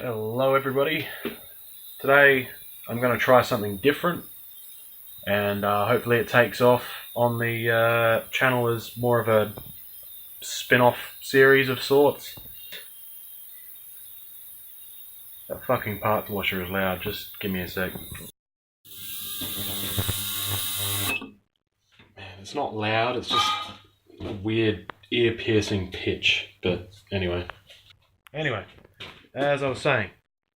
Hello everybody. Today I'm going to try something different and hopefully it takes off on the channel as more of a spin-off series of sorts. That fucking parts washer is loud, just give me a sec. Man, it's not loud, it's just a weird ear-piercing pitch, but anyway. As I was saying,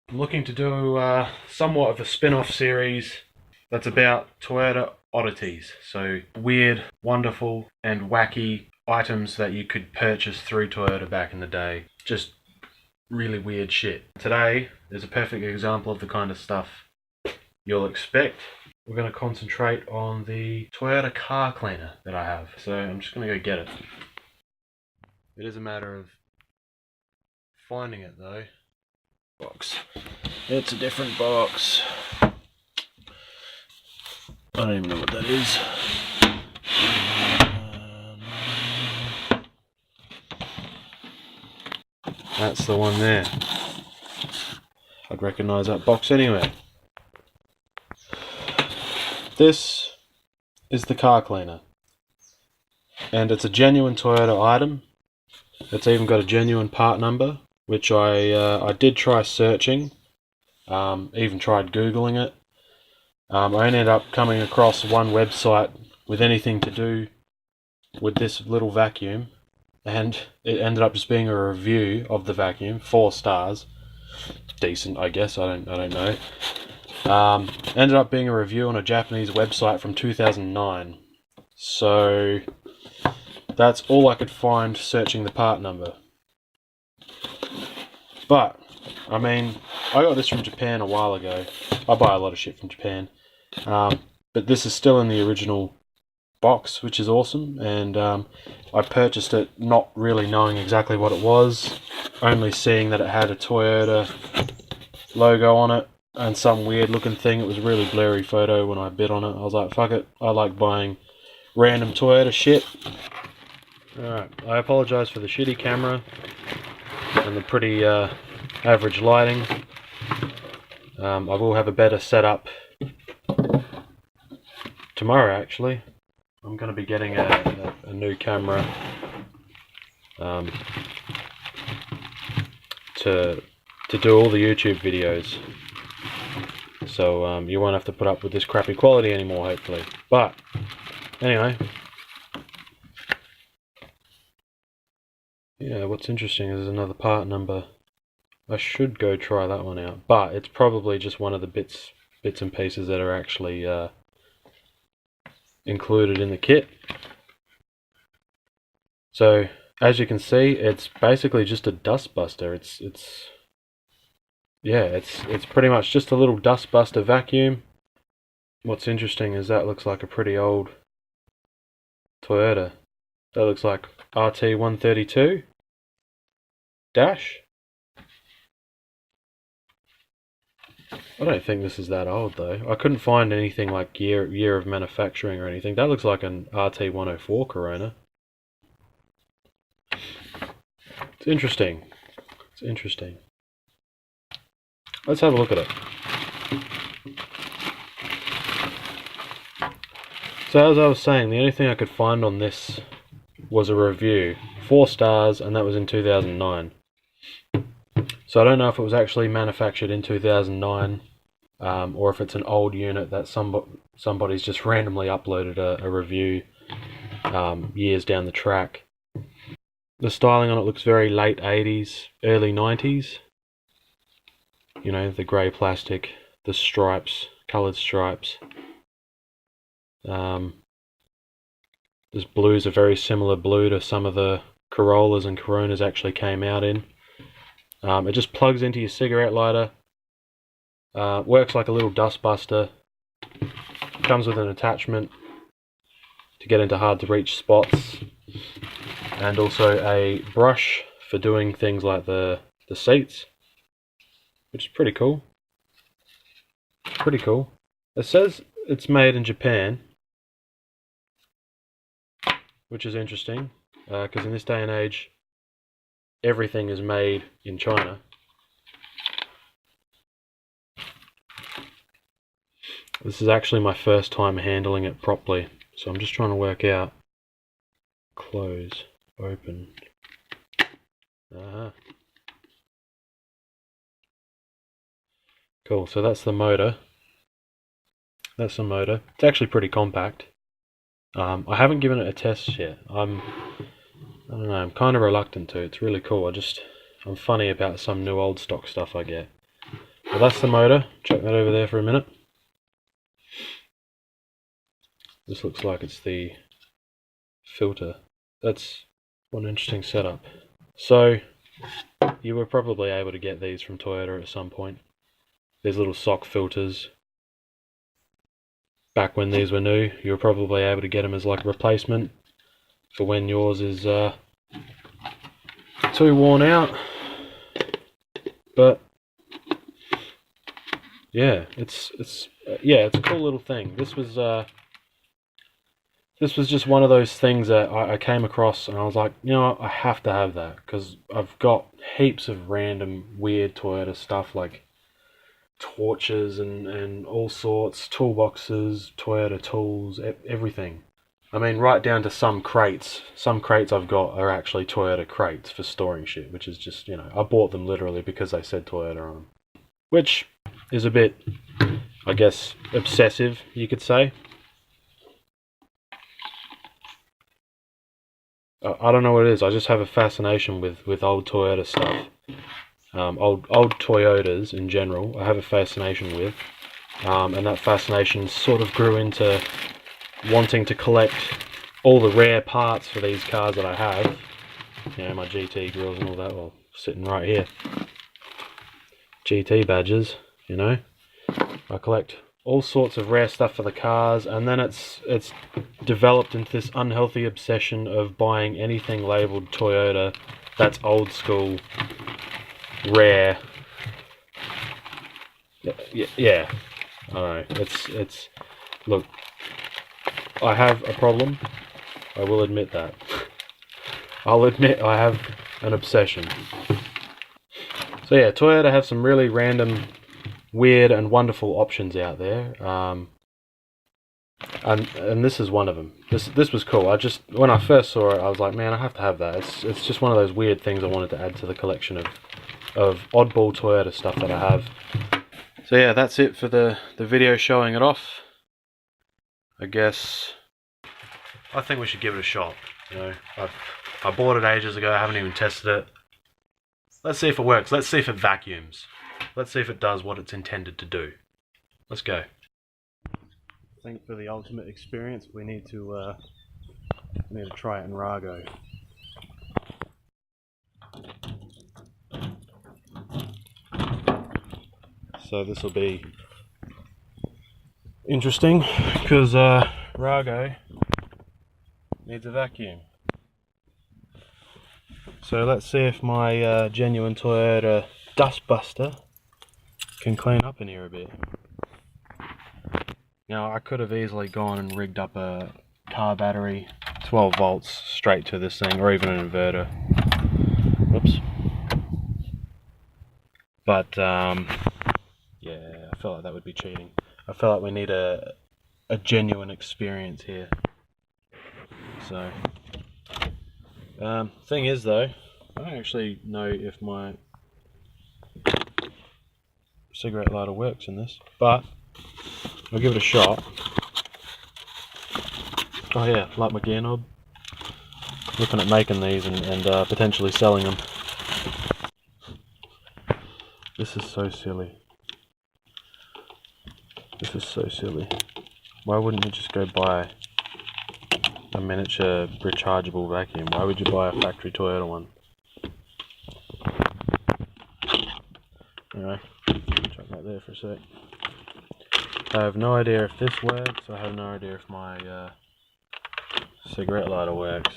I'm looking to do somewhat of a spin-off series that's about Toyota oddities. So weird, wonderful, and wacky items that you could purchase through Toyota back in the day. Just really weird shit. Today is a perfect example of the kind of stuff you'll expect. We're going to concentrate on the Toyota car cleaner that I have. So I'm just going to go get it. It is a matter of finding it though. Box. It's a different box. I don't even know what that is. That's the one there. I'd recognise that box anyway. This is the car cleaner. And it's a genuine Toyota item. It's even got a genuine part number, which I did try searching. Even tried Googling it. I ended up coming across one website with anything to do with this little vacuum, and it ended up just being a review of the vacuum, 4 stars. Decent, I guess. I don't know. Ended up being a review on a Japanese website from 2009. So that's all I could find searching the part number. But I mean, I got this from Japan a while ago. I buy a lot of shit from Japan. But this is still in the original box, which is awesome. And I purchased it not really knowing exactly what it was, only seeing that it had a Toyota logo on it and some weird looking thing. It was a really blurry photo when I bid on it. I was like, fuck it, I like buying random Toyota shit. Alright, I apologise for the shitty camera and the pretty average lighting. I will have a better setup tomorrow actually. I'm going to be getting a new camera to do all the YouTube videos. So you won't have to put up with this crappy quality anymore, hopefully. But anyway, yeah, what's interesting is there's another part number. I should go try that one out, but it's probably just one of the bits and pieces that are actually included in the kit. So as you can see, it's basically just a dust buster. It's pretty much just a little dust buster vacuum. What's interesting is that looks like a pretty old Toyota. That looks like RT132 dash. I don't think this is that old though. I couldn't find anything like year of manufacturing or anything. That looks like an RT104 Corona. It's interesting. It's interesting. Let's have a look at it. So as I was saying, the only thing I could find on this was a review. 4 stars, and that was in 2009. So I don't know if it was actually manufactured in 2009, or if it's an old unit that somebody's just randomly uploaded a review years down the track. The styling on it looks very late 80s, early 90s. You know, the grey plastic, the stripes, coloured stripes. This blue is a very similar blue to some of the Corollas and Coronas actually came out in. It just plugs into your cigarette lighter. Works like a little dust buster. Comes with an attachment to get into hard to reach spots. And also a brush for doing things like the seats. Which is pretty cool. Pretty cool. It says it's made in Japan. Which is interesting. Because in this day and age, everything is made in China. This is actually my first time handling it properly, so I'm just trying to work out. Close, open. Cool, so that's the motor. That's the motor. It's actually pretty compact. I haven't given it a test yet. I don't know, I'm kind of reluctant to. It's really cool. I'm funny about some new old stock stuff I get. But that's the motor. Check that over there for a minute. This looks like it's the filter. That's one interesting setup. So, you were probably able to get these from Toyota at some point. These little sock filters. Back when these were new, you were probably able to get them as like a replacement for when yours is too worn out. But yeah, it's a cool little thing. This was just one of those things that I came across and I was like, you know what, I have to have that, because I've got heaps of random weird Toyota stuff like torches and all sorts, toolboxes, Toyota tools, everything. I mean, right down to some crates. Some crates I've got are actually Toyota crates for storing shit, which is just, you know, I bought them literally because they said Toyota on them. Which is a bit, I guess, obsessive, you could say. I don't know what it is, I just have a fascination with old Toyota stuff. Old Toyotas in general, I have a fascination with. And that fascination sort of grew into wanting to collect all the rare parts for these cars that I have. You know, my GT grills and all that, well, sitting right here. GT badges, you know. I collect all sorts of rare stuff for the cars, and then it's developed into this unhealthy obsession of buying anything labelled Toyota that's old school, rare. Yeah. I don't know. It's look, I have a problem. I will admit that. I'll admit I have an obsession. So yeah, Toyota have some really random, weird and wonderful options out there. And this is one of them. This was cool. When I first saw it, I was like, man, I have to have that. It's just one of those weird things I wanted to add to the collection of oddball Toyota stuff that I have. So yeah, that's it for the video showing it off. I guess I think we should give it a shot. You know, I bought it ages ago. I haven't even tested it. Let's see if it works. Let's see if it vacuums. Let's see if it does what it's intended to do. Let's go. I think for the ultimate experience, we need to try it in Rago. So this will be interesting because Rago needs a vacuum. So let's see if my genuine Toyota dustbuster can clean up in here a bit. Now I could have easily gone and rigged up a car battery, 12 volts straight to this thing, or even an inverter. Whoops. But yeah, I felt like that would be cheating. I feel like we need a genuine experience here. So, thing is though, I don't actually know if my cigarette lighter works in this, but I'll give it a shot. Oh yeah, like my gear knob. Looking at making these and potentially selling them. This is so silly. This is so silly. Why wouldn't you just go buy a miniature rechargeable vacuum? Why would you buy a factory Toyota one? Anyway, chuck that there for a sec. I have no idea if this works. I have no idea if my cigarette lighter works.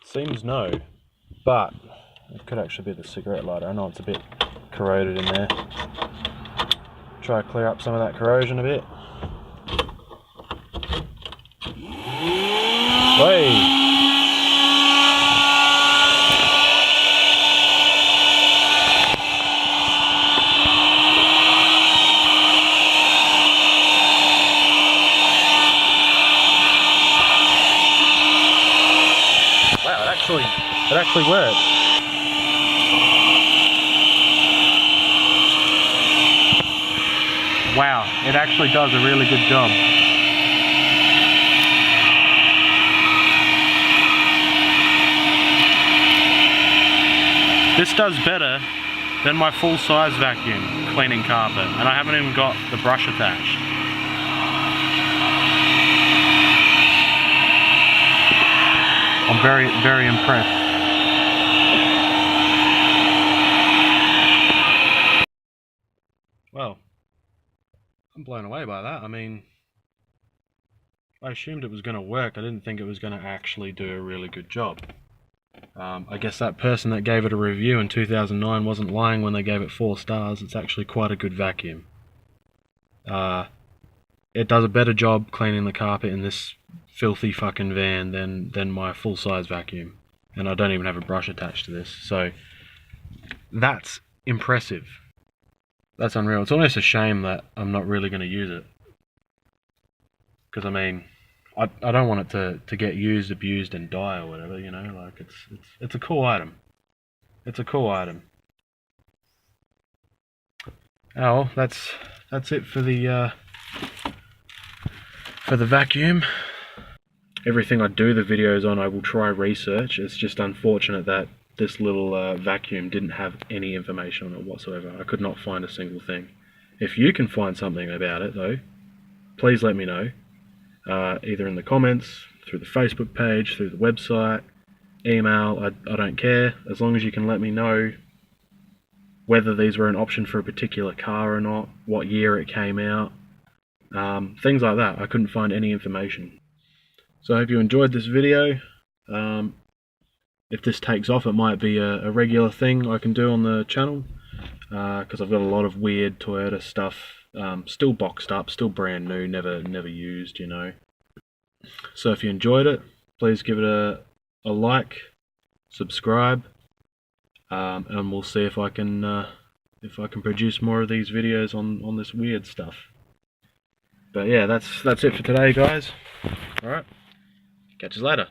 Seems no, but it could actually be the cigarette lighter. I know it's a bit corroded in there. Try to clear up some of that corrosion a bit. Hey! Wow, it actually works. Wow, it actually does a really good job. This does better than my full-size vacuum cleaning carpet, and I haven't even got the brush attached. I'm very, very impressed. Well, I'm blown away by that. I mean, I assumed it was going to work. I didn't think it was going to actually do a really good job. I guess that person that gave it a review in 2009 wasn't lying when they gave it 4 stars. It's actually quite a good vacuum. It does a better job cleaning the carpet in this filthy fucking van than my full-size vacuum. And I don't even have a brush attached to this, so that's impressive. That's unreal. It's almost a shame that I'm not really going to use it. Because, I mean, I don't want it to get used, abused, and die or whatever, you know? Like, it's a cool item. It's a cool item. Oh, well, that's it for the vacuum. Everything I do the videos on, I will try research. It's just unfortunate that this little vacuum didn't have any information on it whatsoever. I could not find a single thing. If you can find something about it, though, please let me know. Either in the comments, through the Facebook page, through the website, email, I don't care. As long as you can let me know whether these were an option for a particular car or not, what year it came out, things like that. I couldn't find any information. So I hope you enjoyed this video. If this takes off, it might be a regular thing I can do on the channel, because I've got a lot of weird Toyota stuff, still boxed up, still brand new, never used, you know. So if you enjoyed it, please give it a like, subscribe, and we'll see if I can produce more of these videos on this weird stuff. But yeah, that's it for today, guys. All right. Catch you later.